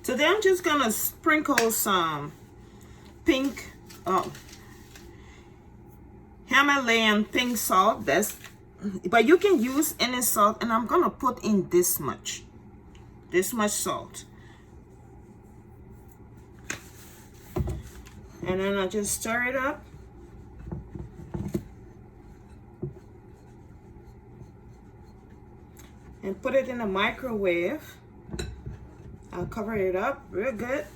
Today I'm just gonna sprinkle some pink Himalayan pink salt. But you can use any salt, and I'm gonna put in this much salt. And then I just stir it up. And put it in the microwave. I'll cover it up real good.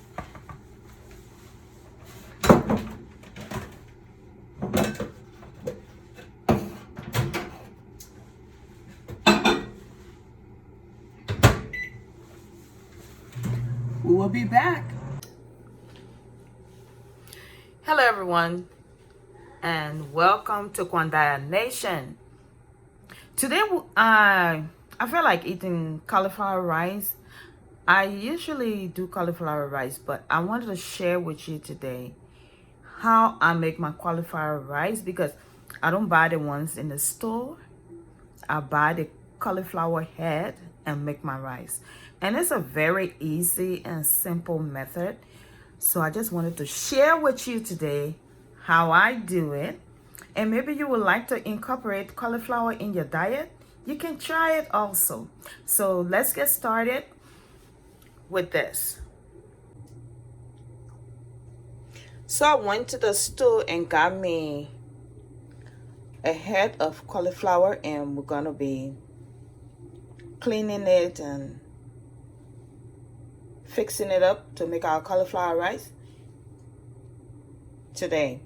We will be back. Hello everyone, and welcome to Kwandaya Nation. Today I feel like eating cauliflower rice. I usually do cauliflower rice, but I wanted to share with you today how I make my cauliflower rice, because I don't buy the ones in the store. I buy the cauliflower head and make my rice. And it's a very easy and simple method. So I just wanted to share with you today how I do it. And maybe you would like to incorporate cauliflower in your diet. You can try it also. So let's get started with this. So I went to the store and got me a head of cauliflower, and we're gonna be cleaning it and fixing it up to make our cauliflower rice today.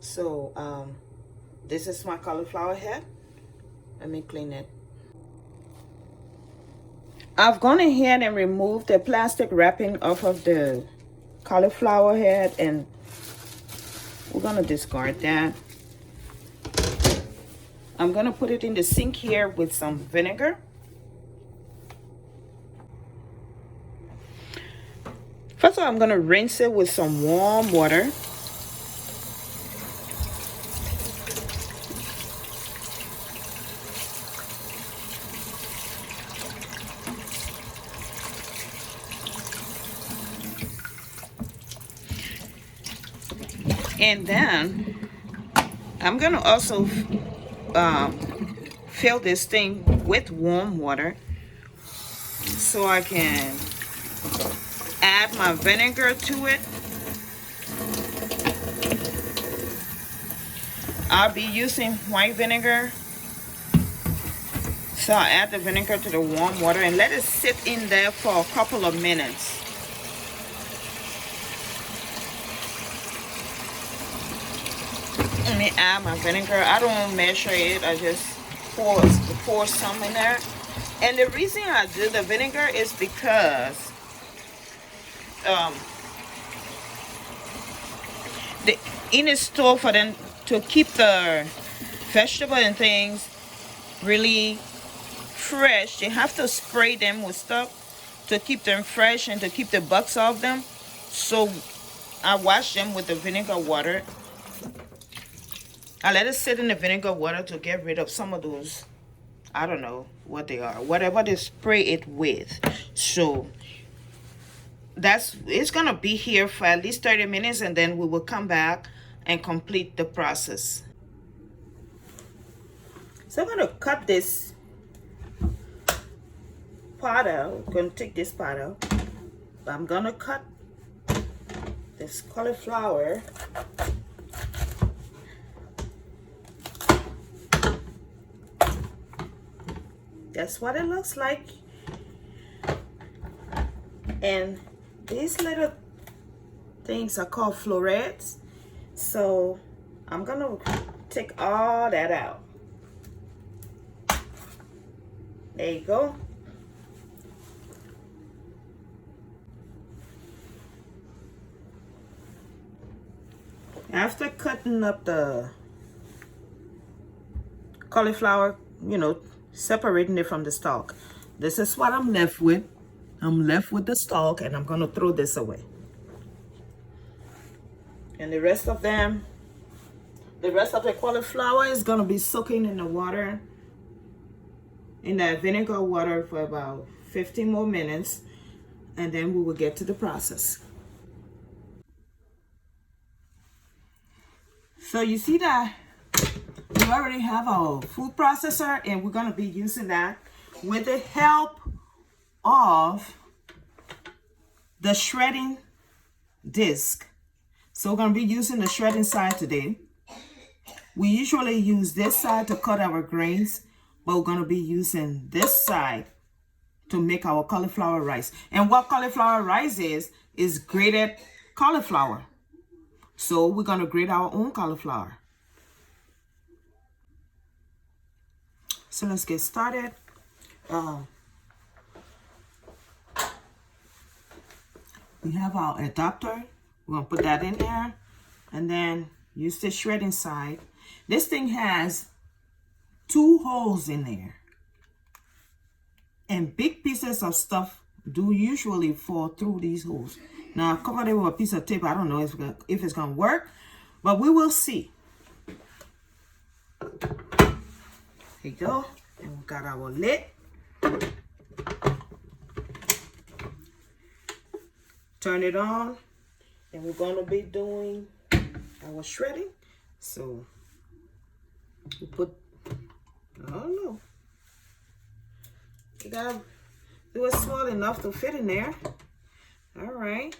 So this is my cauliflower head. Let me clean it. I've gone ahead and removed the plastic wrapping off of the cauliflower head, and we're gonna discard that. I'm gonna put it in the sink here with some vinegar. First of all, I'm gonna rinse it with some warm water. And then I'm gonna also fill this thing with warm water so I can add my vinegar to it. I'll be using white vinegar. So I add the vinegar to the warm water and let it sit in there for a couple of minutes. Let me add my vinegar. I don't measure it. I just pour some in there. And the reason I do the vinegar is because in a store, for them to keep the vegetable and things really fresh, they have to spray them with stuff to keep them fresh and to keep the bugs off them. So I wash them with the vinegar water. I let it sit in the vinegar water to get rid of some of those, I don't know what they are, whatever they spray it with. So it's gonna be here for at least 30 minutes, and then we will come back and complete the process. So I'm gonna cut this part out. I'm gonna take this part out. I'm gonna cut this cauliflower. That's what it looks like. And these little things are called florets. So I'm gonna take all that out. There you go. After cutting up the cauliflower, separating it from the stalk, this is what I'm left with. I'm left with the stalk, and I'm gonna throw this away. And the rest of the cauliflower is gonna be soaking in the water, in that vinegar water, for about 15 more minutes. and then we will get to the process. So you see that we already have our food processor, and we're going to be using that with the help of the shredding disc. So we're going to be using the shredding side today. We usually use this side to cut our grains, but we're going to be using this side to make our cauliflower rice. And what cauliflower rice is grated cauliflower. So we're going to grate our own cauliflower. So let's get started. We have our adapter. We're going to put that in there and then use the shredding side. This thing has 2 holes in there. And big pieces of stuff do usually fall through these holes. Now, I've covered it with a piece of tape. I don't know if it's going to work, but we will see. Here you go. And we got our lid. Turn it on. And we're going to be doing our shredding. So, we put, I don't know. You gotta do it small enough to fit in there. All right.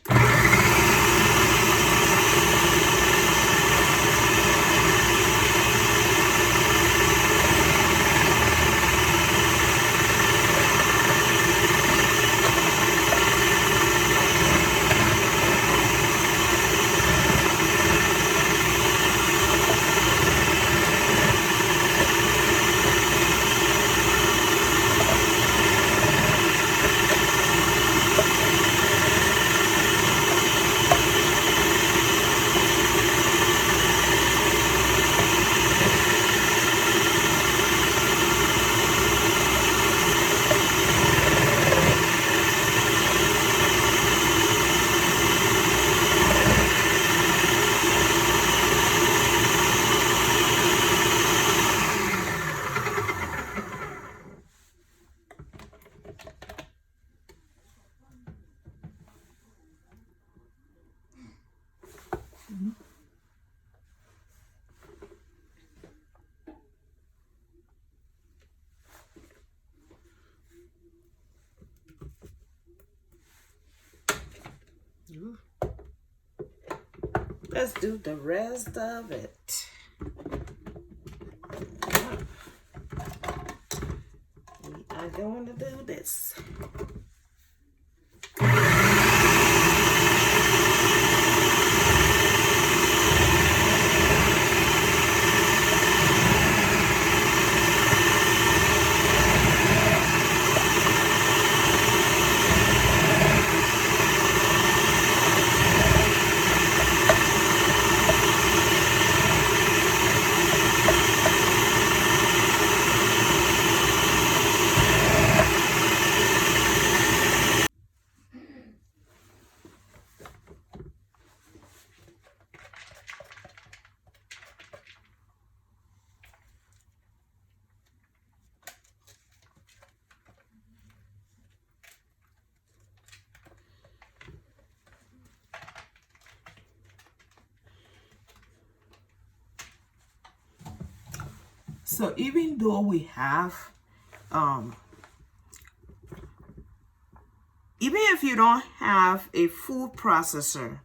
Let's do the rest of it. We are going to do this. So even though we have, even if you don't have a food processor,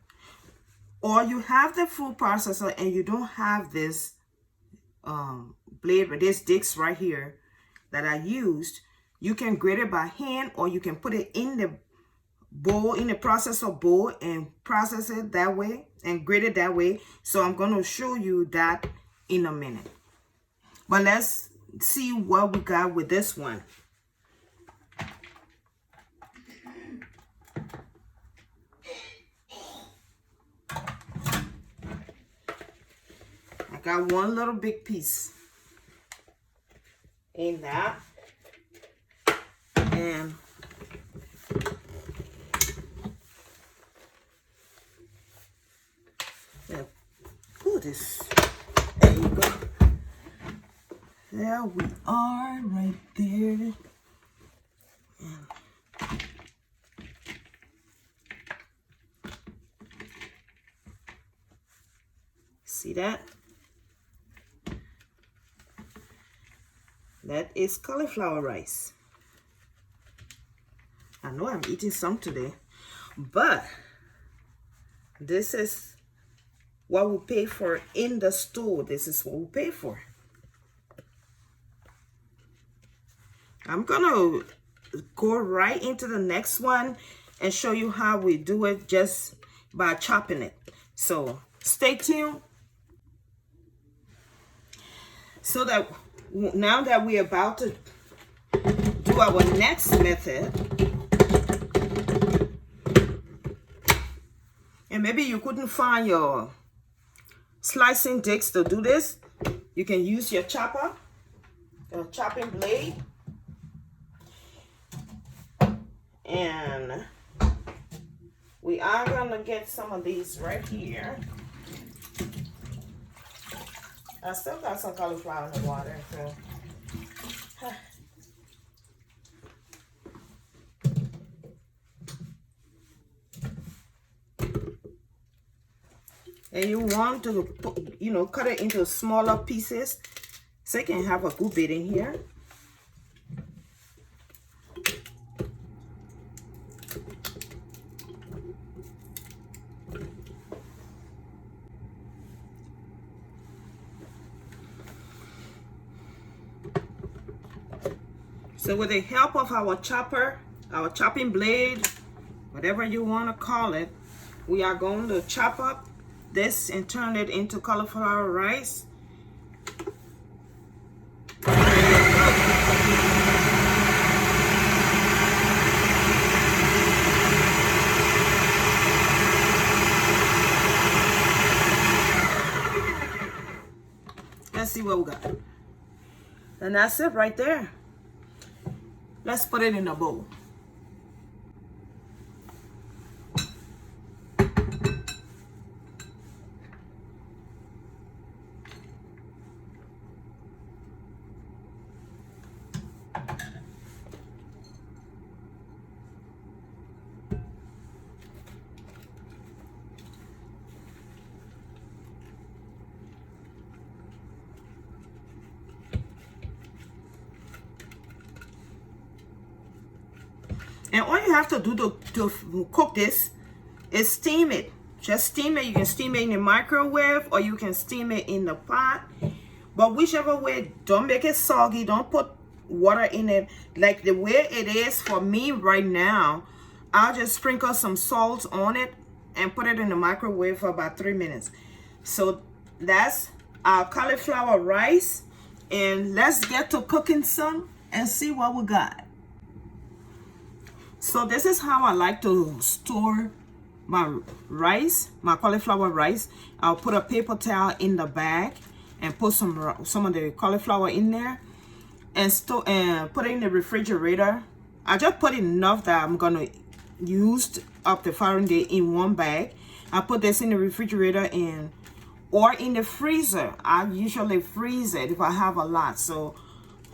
or you have the food processor and you don't have this blade, this disc right here that I used, you can grate it by hand, or you can put it in the bowl, in the processor bowl, and process it that way and grate it that way. So I'm going to show you that in a minute. But let's see what we got with this one. I got one little big piece in that. And yeah, put this. There you go. There we are, right there. And See that? That is cauliflower rice. I know I'm eating some today, but this is what we pay for in the store. This is what we pay for. I'm gonna go right into the next one and show you how we do it just by chopping it. So stay tuned. So that now that we're about to do our next method, and maybe you couldn't find your slicing discs to do this, you can use your chopper, your chopping blade. And we are gonna get some of these right here. I still got some cauliflower in the water, so. And you want to, cut it into smaller pieces so you can have a good bit in here. So with the help of our chopper, our chopping blade, whatever you want to call it, we are going to chop up this and turn it into cauliflower rice. Let's see what we got. And that's it right there. Let's put it in a bowl. And all you have to do to cook this is steam it. Just steam it. You can steam it in the microwave or you can steam it in the pot. But whichever way, don't make it soggy. Don't put water in it. Like the way it is for me right now, I'll just sprinkle some salt on it and put it in the microwave for about 3 minutes. So that's our cauliflower rice. And let's get to cooking some and see what we got. So this is how I like to store my rice, my cauliflower rice. I'll put a paper towel in the bag and put some of the cauliflower in there and put it in the refrigerator. I just put enough that I'm gonna use up the following day in one bag. I put this in the refrigerator or in the freezer. I usually freeze it if I have a lot. So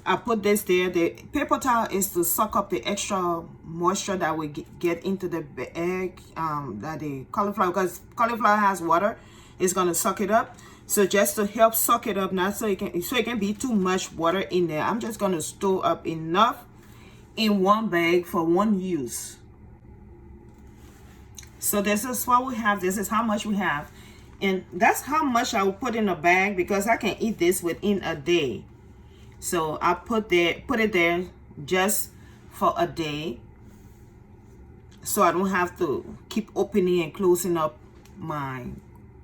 I put this there. The paper towel is to suck up the extra moisture that we get into the egg, that the cauliflower, because cauliflower has water, it's gonna suck it up. So just to help suck it up, not so it can be too much water in there. I'm just gonna store up enough in one bag for one use. So this is what we have. This is how much we have, and that's how much I will put in a bag because I can eat this within a day. So I put it there just for a day, so I don't have to keep opening and closing up my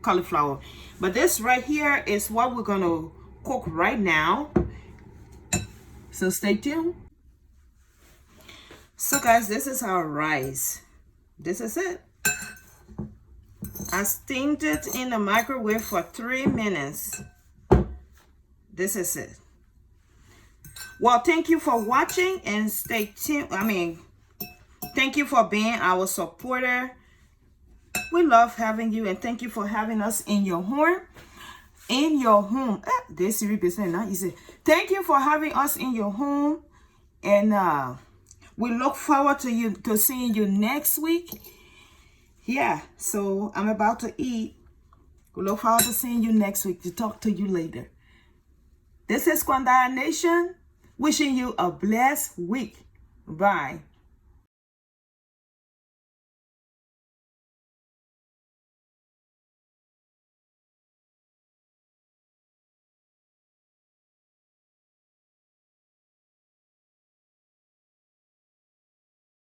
cauliflower. But this right here is what we're gonna cook right now. So stay tuned. So guys, this is our rice. This is it. I steamed it in the microwave for 3 minutes. This is it. Well, thank you for watching and stay tuned. Thank you for being our supporter. We love having you and thank you for having us in your home. In your home. This is not easy. Thank you for having us in your home. And we look forward to seeing you next week. Yeah, so I'm about to eat We look forward to seeing you next week, to talk to you later. This is Kwandaya Nation, wishing you a blessed week. Bye.